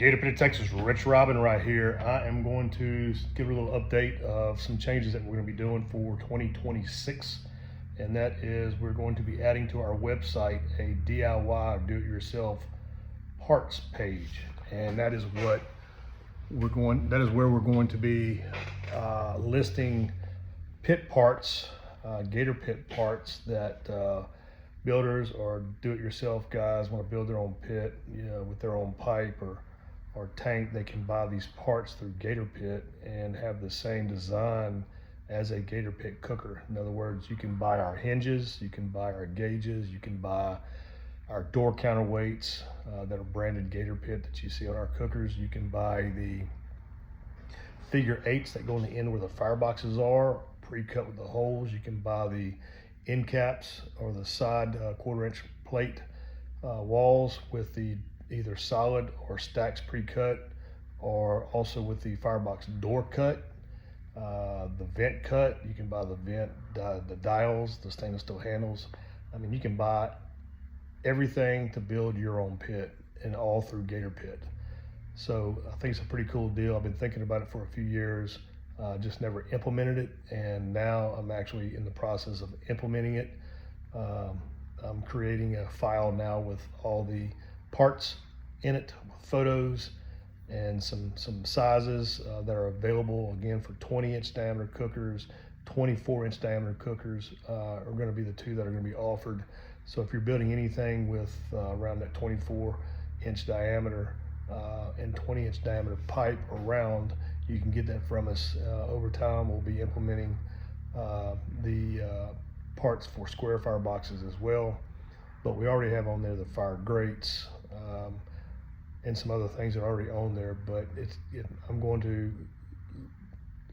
Gator Pit, Texas, Rich Robin right here. I am going to give a little update of some changes that we're going to be doing for 2026. And that is we're going to be adding to our website a DIY do-it-yourself parts page. And that is where we're going to be listing pit parts, Gator Pit parts that builders or do-it-yourself guys want to build their own pit, with their own pipe or tank. They can buy these parts through Gator Pit and have the same design as a Gator Pit cooker. In other words, you can buy our hinges, you can buy our gauges, you can buy our door counterweights that are branded Gator Pit that you see on our cookers. You can buy the figure 8s that go in the end where the fireboxes are, pre-cut with the holes. You can buy the end caps or the side 1/4-inch plate walls with the either solid or stacks pre-cut, or also with the firebox door cut, the vent cut. You can buy the vent, the dials, the stainless steel handles. I mean, you can buy everything to build your own pit, and all through Gator Pit. So I think it's a pretty cool deal. I've been thinking about it for a few years, just never implemented it, and now I'm actually in the process of implementing it. I'm creating a file now with all the parts in it, with photos and some sizes that are available. Again, for 20-inch diameter cookers, 24-inch diameter cookers are going to be the two that are going to be offered. So if you're building anything with around that 24-inch diameter and 20-inch diameter pipe or round, you can get that from us. Over time, we'll be implementing the parts for square fireboxes as well. But we already have on there the fire grates and some other things that are already on there. But I'm going to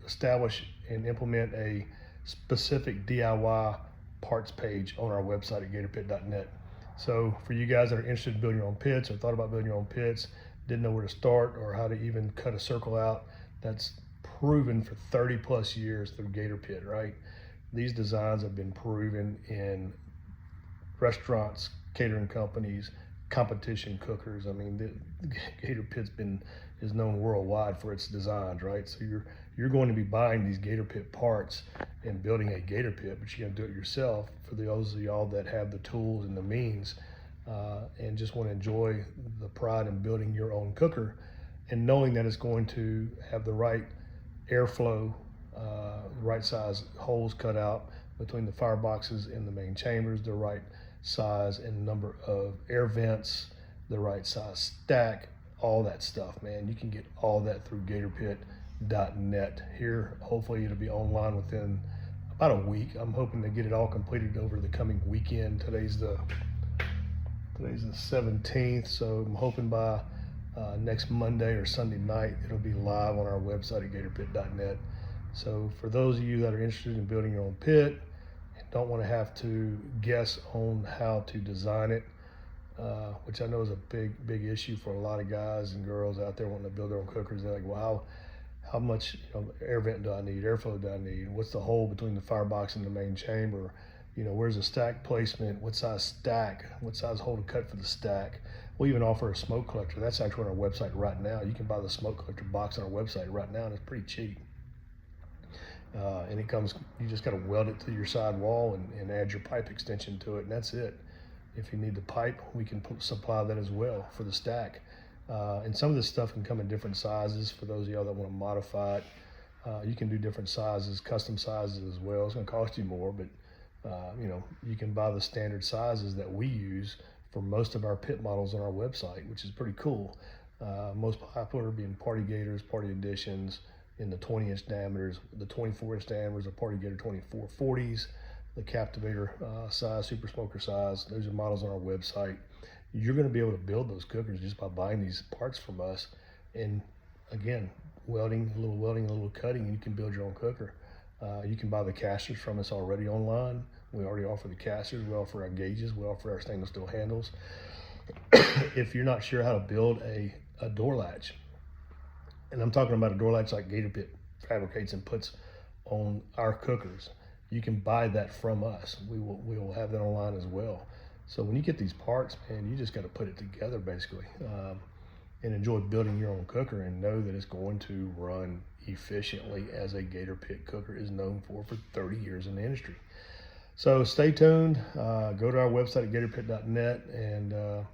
establish and implement a specific DIY parts page on our website at gatorpit.net. So for you guys that are interested in building your own pits, or thought about building your own pits, didn't know where to start or how to even cut a circle out, that's proven for 30+ years through Gator Pit, right? These designs have been proven in restaurants, catering companies, competition cookers. I mean, the Gator Pit's is known worldwide for its designs, right? So you're going to be buying these Gator Pit parts and building a Gator Pit, but you're gonna do it yourself. For those of y'all that have the tools and the means and just want to enjoy the pride in building your own cooker and knowing that it's going to have the right airflow, right size holes cut out between the fireboxes and the main chambers, the right size and number of air vents, the right size stack, all that stuff, man. You can get all that through gatorpit.net. Here, hopefully it'll be online within about a week. I'm hoping to get it all completed over the coming weekend. Today's the 17th, so I'm hoping by next Monday or Sunday night it'll be live on our website at gatorpit.net. So for those of you that are interested in building your own pit and don't want to have to guess on how to design it, which I know is a big issue for a lot of guys and girls out there wanting to build their own cookers. They're like, wow, how much air vent do I need, airflow do I need, what's the hole between the firebox and the main chamber, where's the stack placement, what size stack, what size hole to cut for the stack. We even offer a smoke collector. That's actually on our website right now. You can buy the smoke collector box on our website right now, and it's pretty cheap. And it comes, you just got to weld it to your side wall and add your pipe extension to it, and that's it. If you need the pipe, we can supply that as well for the stack. And some of this stuff can come in different sizes. For those of y'all that want to modify it, you can do different sizes, custom sizes as well. It's going to cost you more, but you can buy the standard sizes that we use for most of our pit models on our website, which is pretty cool. Most popular being Party Gators, Party Editions in the 20-inch diameters, the 24-inch diameters are Party Gator 2440s, the Captivator size, Super Smoker size. Those are models on our website. You're going to be able to build those cookers just by buying these parts from us. And again, a little cutting, and you can build your own cooker. You can buy the casters from us already online. We already offer the casters, we offer our gauges, we offer our stainless steel handles. If you're not sure how to build a door latch, and I'm talking about a door latch like Gator Pit fabricates and puts on our cookers, you can buy that from us. We will have that online as well. So when you get these parts, man, you just got to put it together basically. and enjoy building your own cooker and know that it's going to run efficiently, as a Gator Pit cooker is known for 30 years in the industry. So stay tuned. Go to our website at gatorpit.net and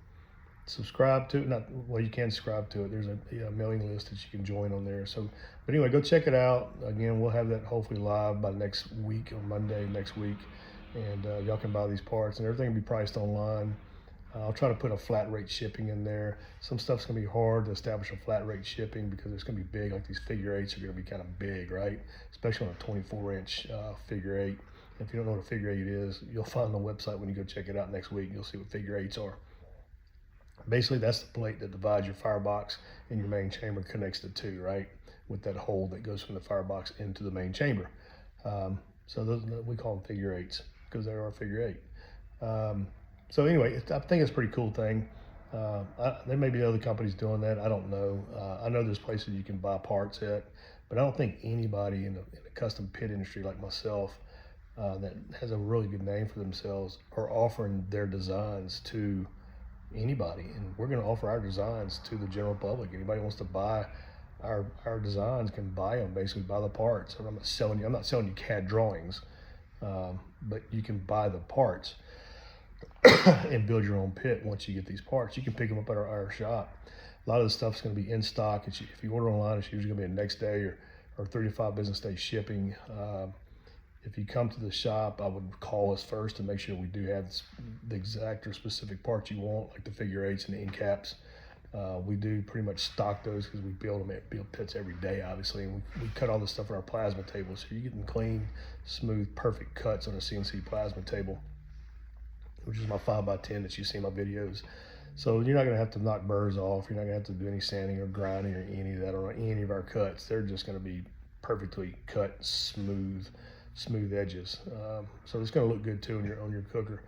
subscribe to it. You can subscribe to it. There's a mailing list that you can join on there. So, but anyway, go check it out. Again, we'll have that hopefully live by next week, on Monday next week, and y'all can buy these parts, and everything will be priced online. I'll try to put a flat rate shipping in there. Some stuff's gonna be hard to establish a flat rate shipping because it's gonna be big. Like these figure eights are gonna be kind of big, right? Especially on a 24-inch figure eight. If you don't know what a figure eight is, you'll find on the website when you go check it out next week. You'll see what figure eights are. Basically, that's the plate that divides your firebox and your main chamber, connects the two, right? With that hole that goes from the firebox into the main chamber. So those, we call them figure eights because they are a figure eight. So anyway, I think it's a pretty cool thing. There may be other companies doing that. I don't know. I know there's places you can buy parts at, but I don't think anybody in the custom pit industry like myself that has a really good name for themselves are offering their designs to anybody. And we're going to offer our designs to the general public. Anybody wants to buy our designs can buy them, basically buy the parts. And I'm not selling you CAD drawings, but you can buy the parts and build your own pit. Once you get these parts, you can pick them up at our shop. A lot of the stuff's going to be in stock. If you order online, it's usually going to be a next day or 35 business day shipping. If you come to the shop, I would call us first to make sure we do have the exact or specific parts you want, like the figure eights and the end caps. We do pretty much stock those because we build pits every day, obviously. And we cut all this stuff on our plasma table, so you're getting clean, smooth, perfect cuts on a CNC plasma table, which is my 5x10 that you see in my videos. So you're not gonna have to knock burrs off. You're not gonna have to do any sanding or grinding or any of that on any of our cuts. They're just gonna be perfectly cut, smooth edges. So it's gonna look good too on your cooker.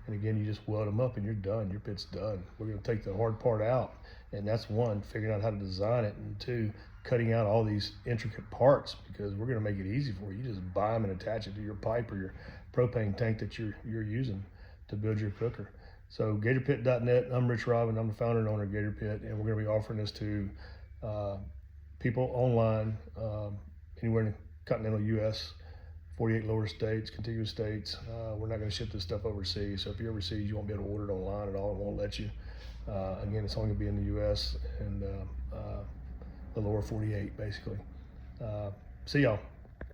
And again, you just weld them up and you're done. Your pit's done. We're gonna take the hard part out, and that's one, figuring out how to design it, and two, cutting out all these intricate parts, because we're gonna make it easy for you. You just buy them and attach it to your pipe or your propane tank that you're using to build your cooker. So gatorpit.net, I'm Rich Robin, I'm the founder and owner of Gator Pit, and we're gonna be offering this to people online, anywhere in the continental US, 48 lower states, contiguous states. We're not gonna ship this stuff overseas. So if you're overseas, you won't be able to order it online at all. It won't let you. Again, it's only gonna be in the US and the lower 48, basically. See y'all.